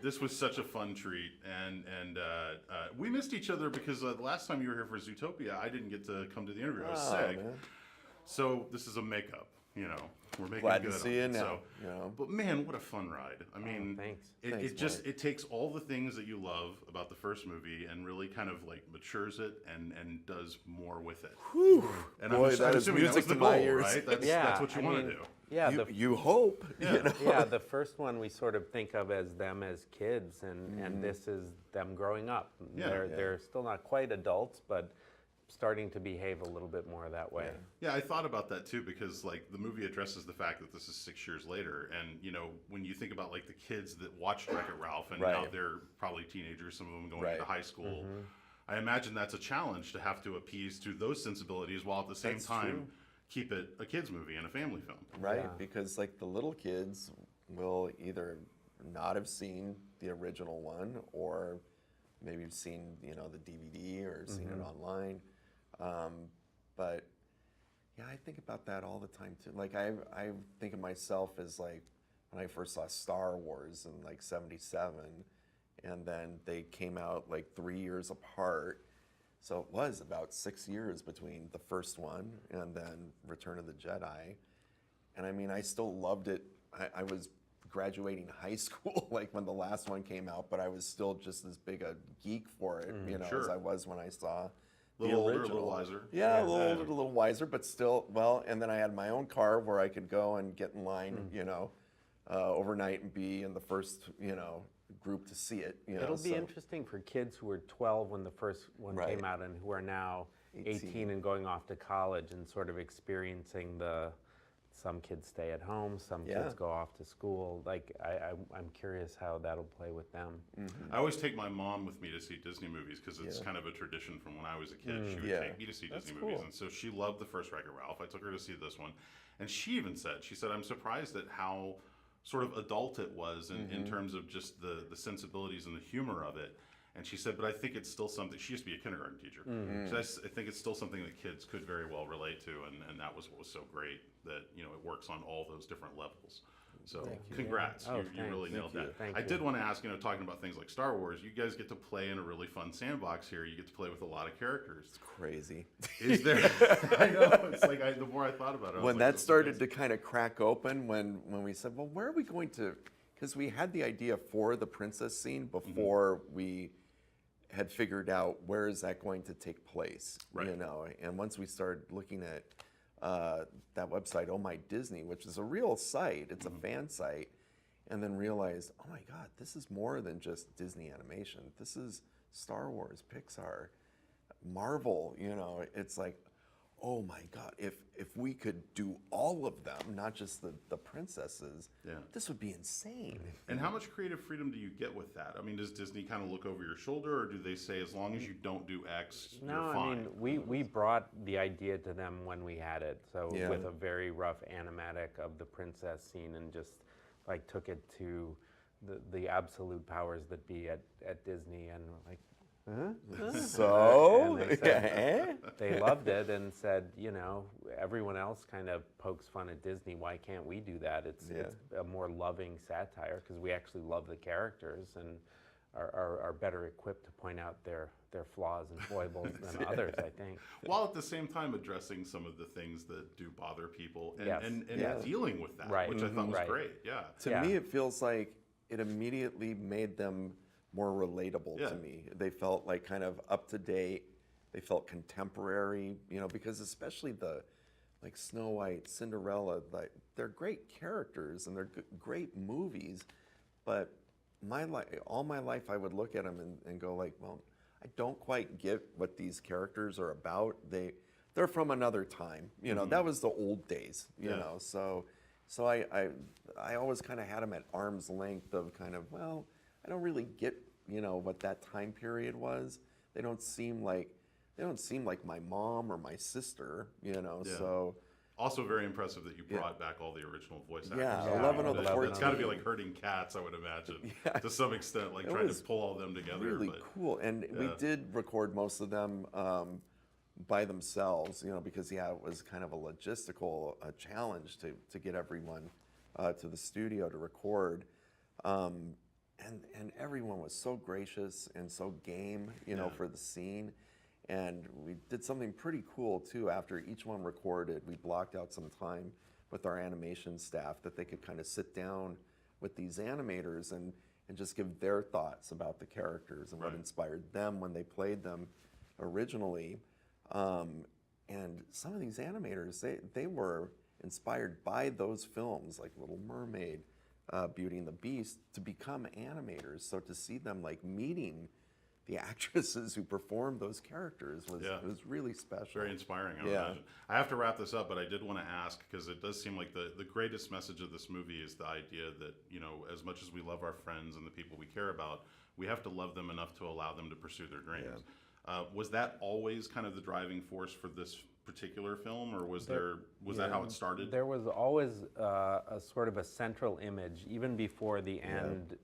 This was such a fun treat, and we missed each other because the last time you were here for Zootopia, I didn't get to come to the interview. I was sick. Man. So this is a makeup, we're making Glad good to on see you it. now. So, but man, what a fun ride! I mean, thanks. Thanks, it takes all the things that you love about the first movie and really kind of like matures it and does more with it. Whew. And Boy, I'm that is assuming music that was the to my goal, ears. right? That's what you want to do. Yeah, You hope. Yeah. yeah, the first one we sort of think of as them as kids, and this is them growing up. Yeah. They're still not quite adults, but starting to behave a little bit more that way. Yeah, I thought about that too because like the movie addresses the fact that this is 6 years later, and when you think about like the kids that watched Wreck-It Ralph and now they're probably teenagers, some of them going into high school. I imagine that's a challenge to have to appease to those sensibilities while at the same time keep it a kids movie and a family film. Right, Yeah. because like the little kids will either not have seen the original one or maybe have seen the DVD or seen it online. But yeah, I think about that all the time too. Like I think of myself as like when I first saw Star Wars in like '77, and then they came out like 3 years apart. So it was about 6 years between the first one and then Return of the Jedi. And I mean, I still loved it. I was graduating high school like when the last one came out, but I was still just as big a geek for it, as I was when I saw the Little older, a original. little wiser. Yeah, a little older, a little wiser, but still, well, and then I had my own car where I could go and get in line, overnight and be in the first, group to see it. It'll be interesting for kids who were 12 when the first one came out and who are now 18 and going off to college and sort of experiencing some kids stay at home, some kids go off to school. Like, I'm curious how that'll play with them. I always take my mom with me to see Disney movies because it's kind of a tradition from when I was a kid. She would take me to see Disney movies, and so she loved the first Wreck-It Ralph. I took her to see this one, and she even said, I'm surprised at how sort of adult it was in terms of just the sensibilities and the humor of it. And she said, but I think it's still something, she used to be a kindergarten teacher. So I think it's still something that kids could very well relate to, and that was what was so great, that it works on all those different levels. So congrats, you really nailed that. I did want to ask, talking about things like Star Wars, you guys get to play in a really fun sandbox here. You get to play with a lot of characters. It's crazy. Is there? I know, it's like the more I thought about it. When that started to kind of crack open, when we said, well, where are we going to, because we had the idea for the princess scene before we had figured out where is that going to take place, and once we started looking at that website, Oh My Disney, which is a real site, it's a fan site, and then realized, oh my God, this is more than just Disney animation. This is Star Wars, Pixar, Marvel, it's like, oh my God, if we could do all of them, not just the princesses, this would be insane. And how much creative freedom do you get with that? I mean, does Disney kind of look over your shoulder, or do they say, as long as you don't do X, you're fine? I mean, we brought the idea to them when we had it, so with a very rough animatic of the princess scene, and just like took it to the absolute powers that be at Disney, and like, so and they said, they loved it and said, everyone else kind of pokes fun at Disney. Why can't we do that? It's a more loving satire because we actually love the characters and are better equipped to point out their flaws and foibles than others, I think. While at the same time addressing some of the things that do bother people and dealing with that, which I thought was great. Yeah. To me, it feels like it immediately made them more relatable to me. They felt like kind of up to date. They felt contemporary, because especially like Snow White, Cinderella, like they're great characters and they're great movies. But all my life, I would look at them and go like, well, I don't quite get what these characters are about. They're from another time, That was the old days, So I always kind of had them at arm's length of kind of, well, I don't really get, what that time period was. They don't seem like my mom or my sister, So also very impressive that you brought back all the original voice actors. Yeah, 11 of the 14. It's got to be like herding cats, I would imagine, to some extent, like trying to pull all of them together. Really cool, and we did record most of them by themselves, because it was kind of a logistical challenge to get everyone to the studio to record. and everyone was so gracious and so game, you know, for the scene. And we did something pretty cool too. After each one recorded, we blocked out some time with our animation staff that they could kind of sit down with these animators and just give their thoughts about the characters and what inspired them when they played them originally. And some of these animators, they were inspired by those films like Little Mermaid, Beauty and the Beast, to become animators. So to see them like meeting the actresses who performed those characters was really special. Very inspiring, I would imagine. I have to wrap this up, but I did want to ask, because it does seem like the greatest message of this movie is the idea that, you know, as much as we love our friends and the people we care about, we have to love them enough to allow them to pursue their dreams. Was that always kind of the driving force for this particular film, or was that how it started? There was always a sort of a central image, even before the end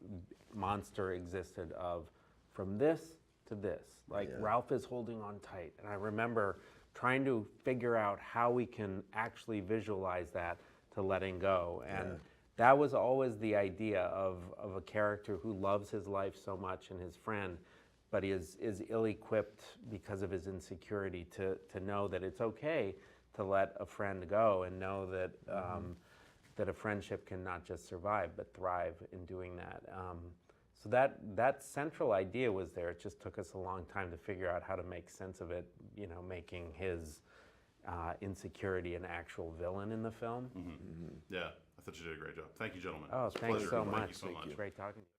monster existed, of from this to this. Like Ralph is holding on tight. And I remember trying to figure out how we can actually visualize that to letting go. And that was always the idea of a character who loves his life so much and his friend, but is ill-equipped because of his insecurity to know that it's okay to let a friend go, and know that that a friendship can not just survive but thrive in doing that. So that central idea was there. It just took us a long time to figure out how to make sense of it, you know, making his insecurity an actual villain in the film. Yeah, I thought you did a great job. Thank you, gentlemen. Oh, thanks so much. Thank you so much. Great talking to you.